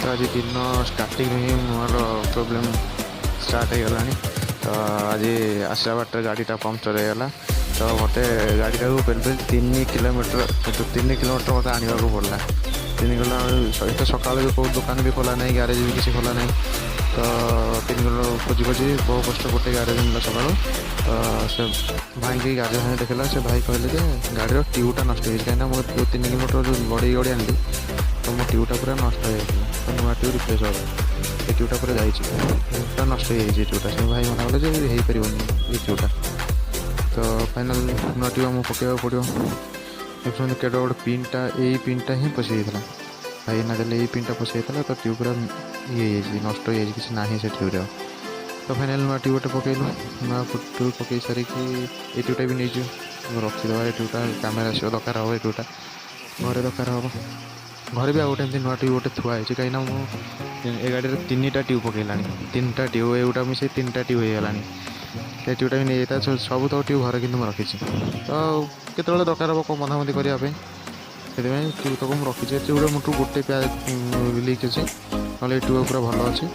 आज दिन स्टार्टिंग ही मोर problem start हो गला। तो आज आसला बाटर गाड़ीटा पंक्चर होगा। तो मत गाड़ी को पेल 3 किलोमीटर मत आने को पड़ा। 3 किलोमीटर सकाल भी कौ दुकान भी खोला नहीं, ग्यारेज भी किसी खोला नहीं। तो 3 किलोमीटर खोजी खोजी बहुत कष्ट गोटे ग्यारेज मिला सका। तो से भाई की गाड़ी भाई देखला, से भाई कहले जे गाड़ी ट्यूबटा नष्ट हो कहीं मुझे 3 किलोमीटर जो गड़ी गड़ी आनी तो मो ट्यूबटा पूरा नष्ट हो जाता। तो नुआ ट्यूब रिप्लेस हो ट्यूबटा पूरा जा नष्ट हो ट्यूबटा। से भाई मना कले हो पार ये ट्यूबटा। तो फाइनाल नुआ ट्यूब आमको पकड़ा पड़ो। देखते केटे गोटे पिनटा यही पिनटा ही पशि जाता। भाई ना देले यही पिनटा पशि जाता। तो ट्यूब पूरा ये नष्ट हो किसी ना से ट्यूब। तो फाइनाल नुआ ट्यूबटे पकईलु। नुआ ट्यूब पकई सारिकी ये ट्यूबटा भी नहीं रखीद। ये ट्यूबटा कम आस दरकार हे। ये ट्यूबटा घरे दरकार हम। घर भी आ गए एमती नुआ ट्यूब गोटे थुआई कहीं मुझे गाड़ी 3टा ट्यूब पकईला। 3टा ट्यूब एगुटा मिसे 3टा ट्यूब होगा। ये ट्यूबटा भी नहीं जाता सब तो ट्यूब घर कि रखी। तो केत दरकार हम कौन मधामती करने से ट्यूब तक मुझे रखी। ट्यूब मोटू गोटे लीक अच्छे ना ट्यूब पूरा भल अच्छे।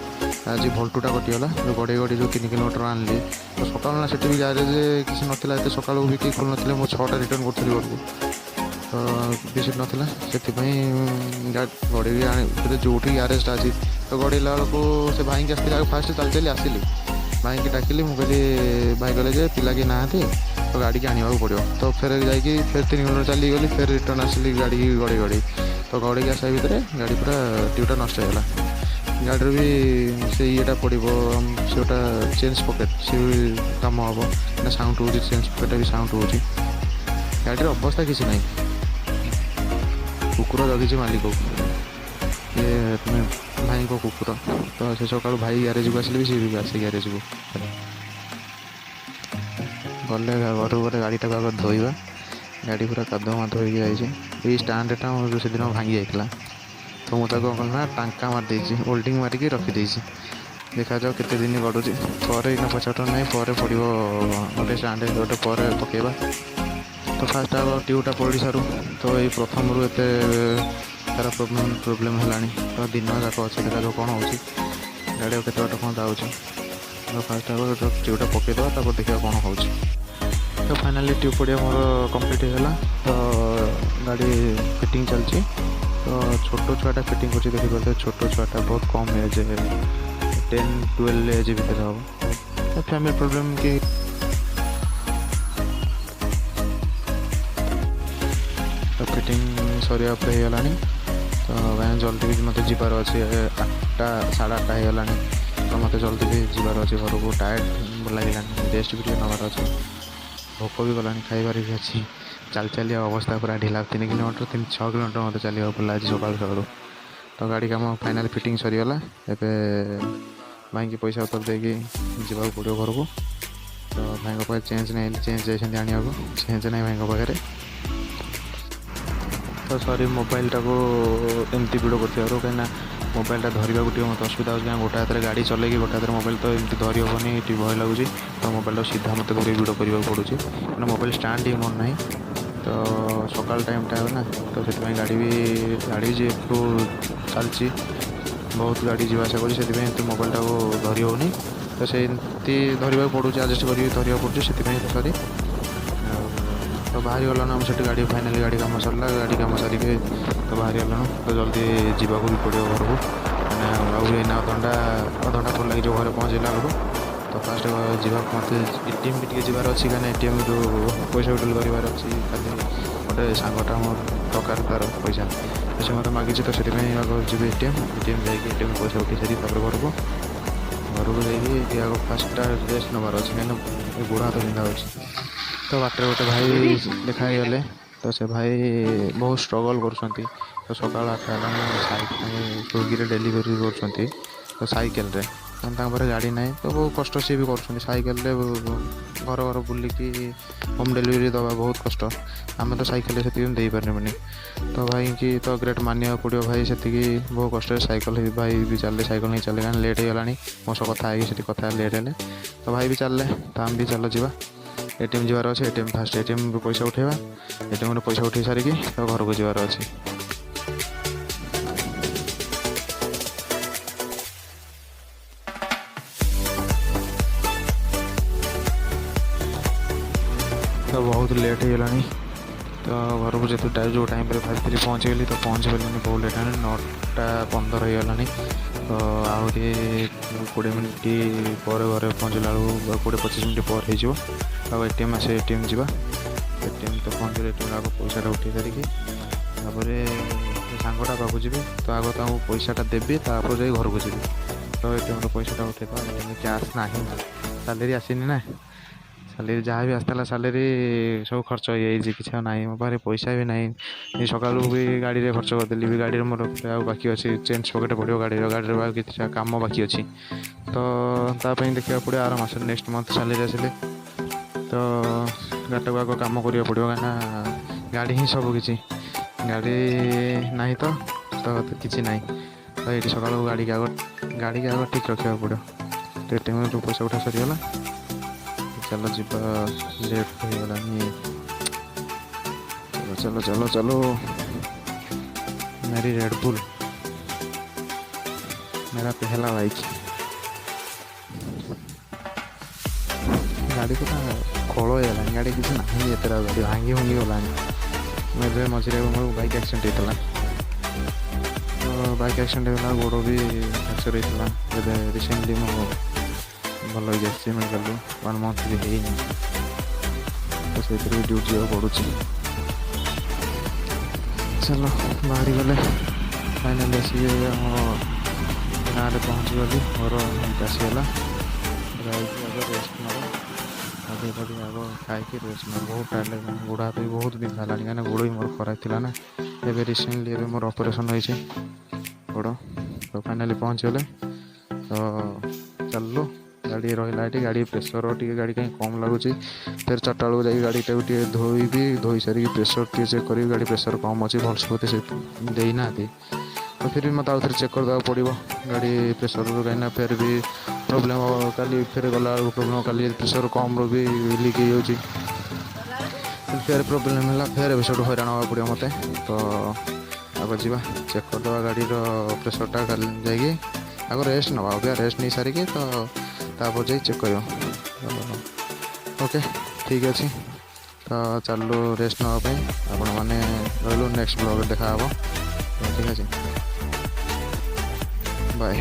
आज भल्टुटा कटिगला जो गड़े गड़ी जो 3 किलोमीटर आनली। तो सकाल ना से ग्यारेज किसी नाला एत सका भी किए खोल ना मुझे 6टा रिटर्न करी घर को। तो बेसी नाला से गड़ी भी जो ग्यारेजटा अच्छी। तो गड़ेला बेलू से भाई की आसती फास्ट चल चली आसली। भाई की डाकिली मुझे कहली भाई कहले जे पिला कि ना तो गाड़ी की आने पड़ो। तो फिर जाकि फिर 3 किलोमीटर चली गली। फिर रिटर्न आसली गाड़ी की गड़ी गड़ी। तो गड़ी आसा भितर गाड़ी पूरा ट्यूबटा नष्ट होगा। गाड़ी भी से ये पड़ो से चेंज पकेट से कम हम ना साउंड हो चेंज पकेटा भी साउंड हो। गाड़ी अवस्था किसी ना कुकुर जगी मालिक ये भाई को कुकुर। तो से सका भाई ग्यारेज को आसिले भी सी भी आसे ग्यारेज को गले घर गए गाड़ीटा आगे धोवा। गाड़ी पूरा कादुआ मादुआ हो जाए। स्टाण्डटा से दिन भांगी जाता। तो मुझे कौन कल ना टाँका मारदे ओल्डिंग मारिकी रखीदे। देखा जाओ केते दिन गड़ुची पर इना पचार ना पर पड़ो गोटे स्टाण्ड गोटे पर पकेबा। तो फास्ट आग ट्यूबटा पड़ी सारू। तो ये प्रथम रू एत तार प्रोब्लेम है। तो दिन जाक अच्छे देखा जाओ कौन हो गाड़ी के बाट कौन जाऊँगी। तो फास्ट आग ट्यूबटा पकईदेवा तापर देखा कौन हो। तो फाइनाली ट्यूब पड़िया मोर कम्प्लीट होगा। तो गाड़ी फिटिंग चलती। तो छोटो छुआटा फिटिंग कर देखिए। छोटो छुआटा बहुत कम एज 10-12 एज भितर हम। तो फैमिली प्रोब्लेम कि तो फिटिंग सरिया होगा। तो भाई जल्दी भी मत जीवार अच्छे 8टा 8:30 होगा। तो मत जल्दी भी जीवार अच्छे घर को। टायर्ड लगे रेस्ट भी नबार अच्छे। भोक भी गलानी खाइबार भी अच्छी। चल चलिया अवस्था पूरा ढिला। 3 किलोमीटर 6 किलोमीटर मत चलिए पड़ा आज सकाल सकाल। तो गाड़ी काम फाइनाल फिटिंग सरीगला। एवं भाई की पैसा उतर देकी जावाक पड़ो घर को। तो भाई पाखे चेंज नहीं चेंज जाइए आने को चेंज नहीं भाई पाखे। तो सॉरी मोबाइलटा को एमती भिड़ कर कहीं मोबाइलटा धरवा टे मत असुविधा हो। गोटे हाथ में गाड़ी चलेगी गोटे हाथ में मोबाइल तो एमती धरी हेनी ये भय लगुच। तो मोबाइल सीधा मत धरी भिड़ करने पड़ूँ क्या मोबाइल स्टाण्ड ही मन ना। तो सकाल टाइमटा है ना। तो से गाड़ी जी चलती बहुत गाड़ी जावासा कर मोबाइलटा को धरी होनी। तो से धरवा पड़ूँ आडजस्ट कर धरवा पड़े से सरी। तो बाहरी गलन आम से गाड़ी फाइनाली गाड़ी काम सरला। गाड़ी काम सारिके तो बाहरी गलन। तो जल्दी जावाक भी पड़ो घर को मैंने आना अधघंटा पर लगे जो घर पहुँचला बेलू। तो फास्ट जावाक मत एटीएम भी टे जबार अच्छी कहीं एटीएम जो पैसा विड्रॉल करार अच्छी। खाली गोटे सांगटा मोर दरकार तार पैसा तो से मत मागी। तो से जी एटीएम जाए पैसा उठे सारी घर को जाइए आग फास्टा रेस्ट नबार अच्छे कहीं गोड़ हाथ बिंधा अच्छे। तो बाटर गोटे भाई देखाई गले। तो से भाई बहुत स्ट्रगल कर। तो सकाल 8 स्विगी डेलीवरी कर। तो साइकेल रे पर गाड़ी ना। तो बहुत कष्ट सी भी कर साइकेल घर घर बुलिकी होम डिलीवरी दवा बहुत कष्ट। आम तो साइकेल से दे पारे। तो भाई की तो ग्रेट मानिया पड़ो भाई से बहुत कष्ट साइकेल भाई भी चले साइकेल नहीं चले कहीं लेट हो गला। मो सह कथा कथा लेट है। तो भाई भी चलले तो आम भी चल जा एटीएम जबार अच्छे। एटीएम फास्ट एटीएम पैसा उठेवा। एटीएम पैसा उठे सारिकी तो घर को जबार अच्छे। बहुत लेट ହେଇଗଲାଣି ତ ଘରକୁ ଯେହେତୁ ଯେଉଁ ଟାଇମ୍ରେ ଭାବିଥିଲି ପହଞ୍ଚିଗଲି ତ ପହଞ୍ଚି ପାରିଲିନି ବହୁତ ଲେଟ୍ ହେଲାଣି 9ଟା 15 ହେଇଗଲାଣି ତ ଆହୁରି 20 ମିନିଟ୍ ପରେ ଘରେ ପହଞ୍ଚିଲା ବେଳକୁ 20-25 ମିନିଟ୍ ପରେ ହେଇଯିବ ଆଉ ATM ଆସେ ATM ଯିବା ATM ତ ପହଞ୍ଚିଲେ ATM ଆଗ ପଇସାଟା ଉଠେଇ ସାରିକି ତାପରେ ସାଙ୍ଗଟା ପାଖକୁ ଯିବି ତ ଆଗ ତାଙ୍କୁ ପଇସାଟା ଦେବି ତାପରେ ଯାଇ ଘରକୁ ଯିବି ତ ATMର ପଇସାଟା ଉଠେଇଦେବା ATM କ୍ୟାସ୍ ନାହିଁ ସାଲେରୀ ଆସିନି ନା ସାଲେରୀ ଯାହା ବି ଆସିଥିଲା ସାଲେରୀ ସବୁ ଖର୍ଚ୍ଚ ହେଇଯାଇଛି କିଛି ଆଉ ନାହିଁ ମୋ ପାଖରେ ପଇସା ବି ନାହିଁ ଏ ସକାଳୁ ବି ଗାଡ଼ିରେ ଖର୍ଚ୍ଚ କରିଦେଲି ବି ଗାଡ଼ିରେ ମୋର ଆଉ ବାକି ଅଛି ଚେଞ୍ଜ ପକେଟ୍ ପଡ଼ିବ ଗାଡ଼ିରେ ଆଉ କିଛିଟା କାମ ବାକି ଅଛି ତ ତା ପାଇଁ ଦେଖିବାକୁ ପଡ଼ିବ ଆର ମାସରେ ନେକ୍ସଟ ମନ୍ଥ ସାଲେରୀ ଆସିଲେ ତ ଗାଡ଼ିଟାକୁ ଆଗ କାମ କରିବାକୁ ପଡ଼ିବ କାହିଁକିନା ଗାଡ଼ି ହିଁ ସବୁ କିଛି ଗାଡ଼ି ନାହିଁ ତ କିଛି ନାହିଁ ତ ଏଇଠି ସକାଳୁ ଗାଡ଼ିକି ଆଗ ଠିକ୍ ରଖିବାକୁ ପଡ଼ିବ ତ ATMରୁ ପଇସା ଉଠା ସରିଗଲା चलो जीवा लेट होगलानी चलो चलो चलो मेरी रेड बुल मेरा पहला बाइक गाड़ी को खोल हो गाड़ी किसी ना एतरा गाड़ी भांगी भांगी गलानी मुझे मझे मोर बाइक एक्सीडेंट होता तो बाइक एक्सीडेंट होगा गोड़ भी फ्रैक्चर होता रिसेंटली मो भल हो जाए मेडिकल 1 मंथ भी है तो से ड्यूटी जावा पड़ू चलो बाहरी गले फाइनाली आसी गाँव पहुँची गली मोर आसीगला आग रेस्ट मार गाधे पाधे आग खाई रेस्ट मार बहुत टाइम लगे गोड़ हाथ भी बहुत बिंधा है कहीं गोड़ भी मोर खराब थी ना एवं रिसेंटली मोर ऑपरेशन होती गोड़ तो फाइनाली पहुँची गले तो चलो गाड़ी रहा ये गाड़ी प्रेसर टी गाड़ी कहीं कम लगुच फिर 4टा बेलू जा गाड़ी टाइम धोबी धोई सारी प्रेसर टी चेक करी गाड़ी प्रेसर कम अच्छी भलसे बोलते से देना तो फिर भी मत आउ थे चेक करदे पड़ो गाड़ी प्रेसर कहीं फिर भी प्रोब्लेम काली फिर गला प्रोब्लेम काली प्रेसर कम भी लिक हो फिर प्रोब्लेम है फिर सब हैरान हाँ पड़ो मत तो आग जा चेक करदे गाड़ी प्रेसरटा जाकि आग रेस्ट नवा रेस्ट नहीं सारिकी तो तापर जाई चेक कर ओके ठीक अच्छे तो चलो रेस्ट नापी आपण मैंने रही नेक्स्ट ब्लॉग देखा ठीक अच्छे बाय।